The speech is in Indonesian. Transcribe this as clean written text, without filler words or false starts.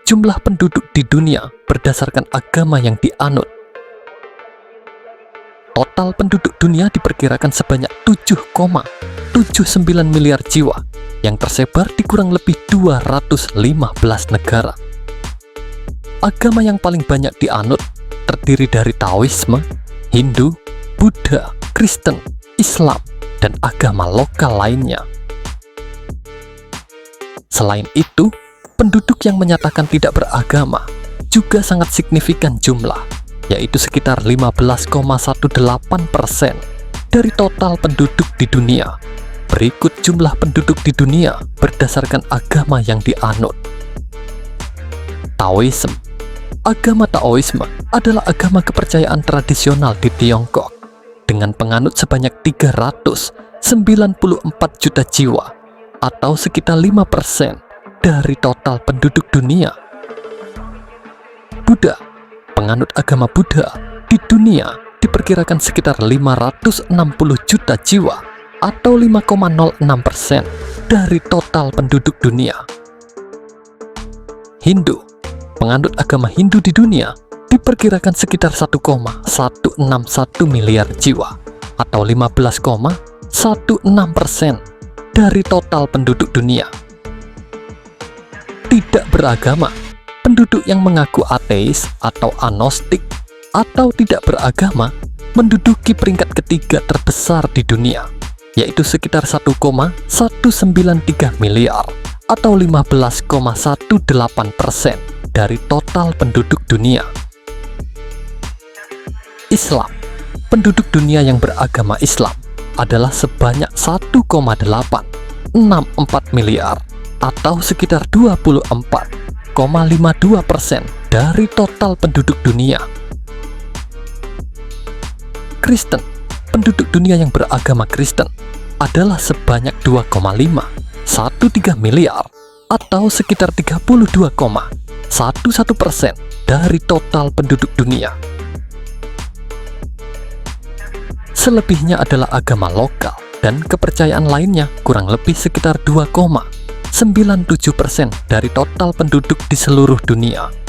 jumlah penduduk di dunia berdasarkan agama yang dianut. Total penduduk dunia diperkirakan sebanyak 7,79 miliar jiwa yang tersebar di kurang lebih 215 negara. Agama yang paling banyak dianut terdiri dari Taoisme, Hindu, Buddha, Kristen, Islam, dan agama lokal lainnya. Selain itu, penduduk yang menyatakan tidak beragama juga sangat signifikan jumlah, yaitu sekitar 15,18% dari total penduduk di dunia. Berikut jumlah penduduk di dunia berdasarkan agama yang dianut. Taoisme. Agama Taoisme adalah agama kepercayaan tradisional di Tiongkok dengan penganut sebanyak 394 juta jiwa atau sekitar 5% dari total penduduk dunia. Buddha. Penganut agama Buddha di dunia diperkirakan sekitar 560 juta jiwa atau 5,06% dari total penduduk dunia. Hindu. Penganut agama Hindu di dunia diperkirakan sekitar 1,161 miliar jiwa atau 15,16% dari total penduduk dunia. Tidak beragama. Penduduk yang mengaku ateis atau agnostik atau tidak beragama menduduki peringkat ketiga terbesar di dunia, yaitu sekitar 1,193 miliar atau 15,18% dari total penduduk dunia. Islam. Penduduk dunia yang beragama Islam adalah sebanyak 1,864 miliar atau sekitar 24,52% dari total penduduk dunia. Kristen. Penduduk dunia yang beragama Kristen adalah sebanyak 2,513 miliar atau sekitar 32,11% dari total penduduk dunia. Selebihnya adalah agama lokal dan kepercayaan lainnya, kurang lebih sekitar 2,97% dari total penduduk di seluruh dunia.